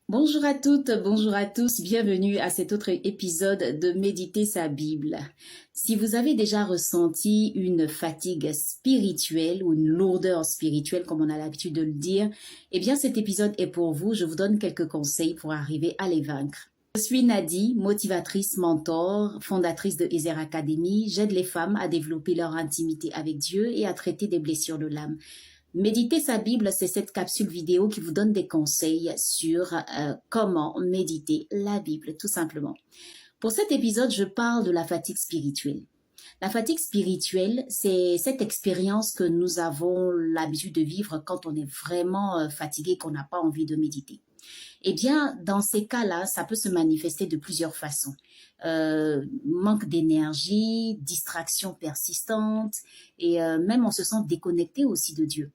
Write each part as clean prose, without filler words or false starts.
Bonjour à toutes, bonjour à tous, bienvenue à cet autre épisode de Méditer sa Bible. Si vous avez déjà ressenti une fatigue spirituelle ou une lourdeur spirituelle, comme on a l'habitude de le dire, eh bien cet épisode est pour vous. Je vous donne quelques conseils pour arriver à les vaincre. Je suis Nadie, motivatrice, mentor, fondatrice de Ezer Academy. J'aide les femmes à développer leur intimité avec Dieu et à traiter des blessures de l'âme. Méditer sa Bible, c'est cette capsule vidéo qui vous donne des conseils sur comment méditer la Bible, tout simplement. Pour cet épisode, je parle de la fatigue spirituelle. La fatigue spirituelle, c'est cette expérience que nous avons l'habitude de vivre quand on est vraiment fatigué, qu'on n'a pas envie de méditer. Eh bien, dans ces cas-là, ça peut se manifester de plusieurs façons. Manque d'énergie, distraction persistante et même on se sent déconnecté aussi de Dieu.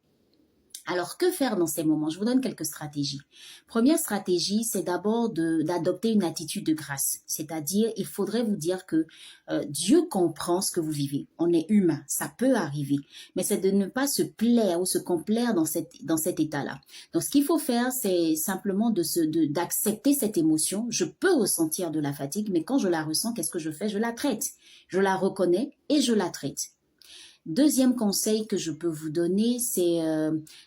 Alors, que faire dans ces moments? Je vous donne quelques stratégies. Première stratégie, c'est d'abord d'adopter une attitude de grâce. C'est-à-dire, il faudrait vous dire que Dieu comprend ce que vous vivez. On est humain, ça peut arriver. Mais c'est de ne pas se plaire ou se complaire dans cet état-là. Donc, ce qu'il faut faire, c'est simplement d'accepter cette émotion. Je peux ressentir de la fatigue, mais quand je la ressens, qu'est-ce que je fais? Je la traite. Je la reconnais et je la traite. Deuxième conseil que je peux vous donner, c'est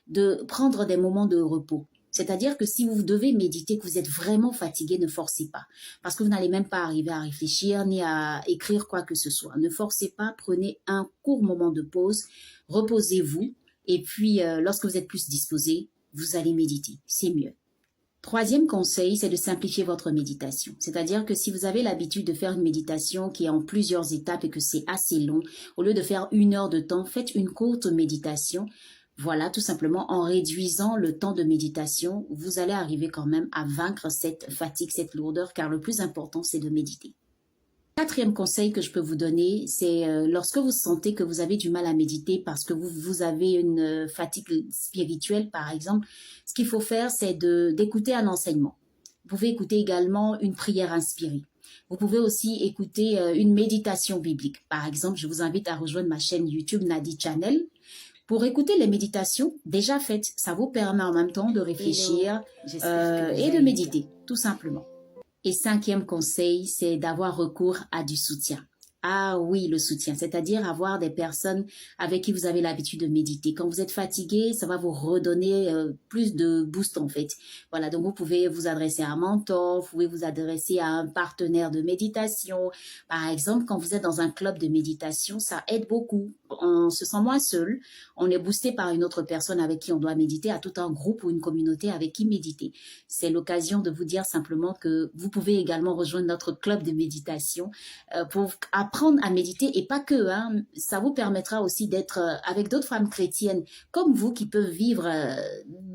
de prendre des moments de repos. C'est-à-dire que si vous devez méditer, que vous êtes vraiment fatigué, ne forcez pas. Parce que vous n'allez même pas arriver à réfléchir ni à écrire quoi que ce soit. Ne forcez pas, prenez un court moment de pause, reposez-vous. Et puis, lorsque vous êtes plus disposé, vous allez méditer. C'est mieux. Troisième conseil, c'est de simplifier votre méditation. C'est-à-dire que si vous avez l'habitude de faire une méditation qui est en plusieurs étapes et que c'est assez long, au lieu de faire 1 heure de temps, faites une courte méditation. Voilà, tout simplement en réduisant le temps de méditation, vous allez arriver quand même à vaincre cette fatigue, cette lourdeur, car le plus important, c'est de méditer. Quatrième conseil que je peux vous donner, c'est lorsque vous sentez que vous avez du mal à méditer parce que vous avez une fatigue spirituelle, par exemple, ce qu'il faut faire, c'est d'écouter un enseignement. Vous pouvez écouter également une prière inspirée. Vous pouvez aussi écouter une méditation biblique. Par exemple, je vous invite à rejoindre ma chaîne YouTube Nadie Channel pour écouter les méditations déjà faites. Ça vous permet en même temps de réfléchir et de méditer, tout simplement. Et cinquième conseil, c'est d'avoir recours à du soutien. Ah oui, le soutien, c'est-à-dire avoir des personnes avec qui vous avez l'habitude de méditer. Quand vous êtes fatigué, ça va vous redonner plus de boost en fait. Voilà, donc vous pouvez vous adresser à un mentor, vous pouvez vous adresser à un partenaire de méditation. Par exemple, quand vous êtes dans un club de méditation, ça aide beaucoup. On se sent moins seul, on est boosté par une autre personne avec qui on doit méditer, à tout un groupe ou une communauté avec qui méditer. C'est l'occasion de vous dire simplement que vous pouvez également rejoindre notre club de méditation pour apprendre à méditer et pas que, hein, ça vous permettra aussi d'être avec d'autres femmes chrétiennes comme vous qui peuvent vivre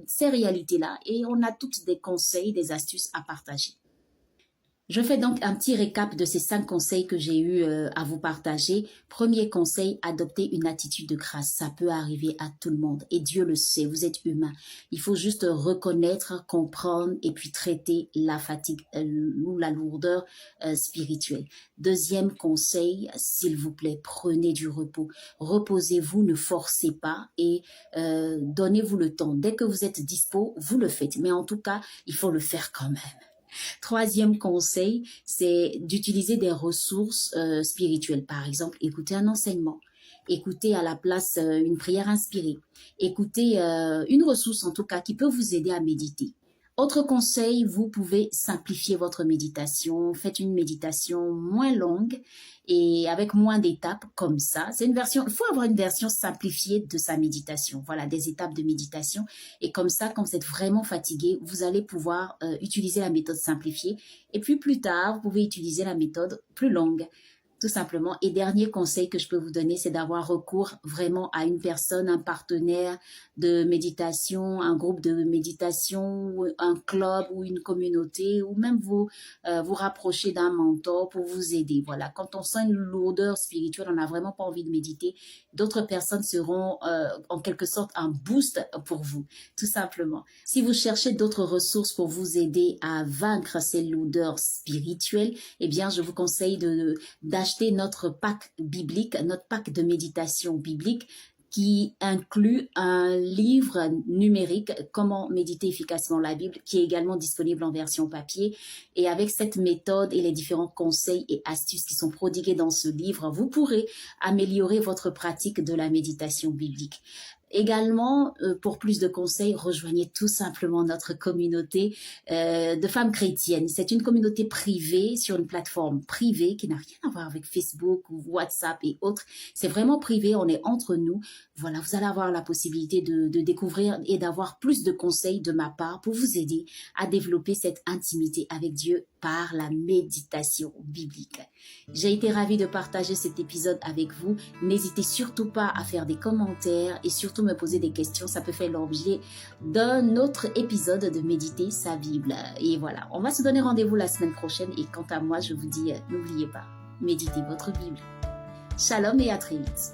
ces réalités-là et on a toutes des conseils, des astuces à partager. Je fais donc un petit récap de ces 5 conseils que j'ai eu à vous partager. Premier conseil, adopter une attitude de grâce. Ça peut arriver à tout le monde et Dieu le sait, vous êtes humain. Il faut juste reconnaître, comprendre et puis traiter la fatigue ou la lourdeur spirituelle. Deuxième conseil, s'il vous plaît, prenez du repos. Reposez-vous, ne forcez pas et donnez-vous le temps. Dès que vous êtes dispo, vous le faites. Mais en tout cas, il faut le faire quand même. Troisième conseil, c'est d'utiliser des ressources spirituelles. Par exemple, écouter un enseignement, écouter à la place une prière inspirée, écouter une ressource en tout cas qui peut vous aider à méditer. Autre conseil, vous pouvez simplifier votre méditation. Faites une méditation moins longue et avec moins d'étapes comme ça. C'est une version, il faut avoir une version simplifiée de sa méditation. Voilà, des étapes de méditation. Et comme ça, quand vous êtes vraiment fatigué, vous allez pouvoir utiliser la méthode simplifiée. Et puis plus tard, vous pouvez utiliser la méthode plus longue. Tout simplement. Et dernier conseil que je peux vous donner, c'est d'avoir recours vraiment à une personne, un partenaire de méditation, un groupe de méditation, un club ou une communauté, ou même vous rapprocher d'un mentor pour vous aider. Voilà, quand on sent une lourdeur spirituelle, on n'a vraiment pas envie de méditer, d'autres personnes seront en quelque sorte un boost pour vous, tout simplement. Si vous cherchez d'autres ressources pour vous aider à vaincre ces lourdeurs spirituelles, eh bien, je vous conseille d'acheter notre pack biblique, notre pack de méditation biblique qui inclut un livre numérique, Comment méditer efficacement la Bible, qui est également disponible en version papier. Et avec cette méthode et les différents conseils et astuces qui sont prodigués dans ce livre, vous pourrez améliorer votre pratique de la méditation biblique. Également, pour plus de conseils, rejoignez tout simplement notre communauté de femmes chrétiennes. C'est une communauté privée sur une plateforme privée qui n'a rien à voir avec Facebook ou WhatsApp et autres. C'est vraiment privé, on est entre nous. Voilà, vous allez avoir la possibilité de découvrir et d'avoir plus de conseils de ma part pour vous aider à développer cette intimité avec Dieu par la méditation biblique. J'ai été ravie de partager cet épisode avec vous. N'hésitez surtout pas à faire des commentaires et surtout me poser des questions. Ça peut faire l'objet d'un autre épisode de Méditer sa Bible. Et voilà, on va se donner rendez-vous la semaine prochaine. Et quant à moi, je vous dis, n'oubliez pas, méditez votre Bible. Shalom et à très vite.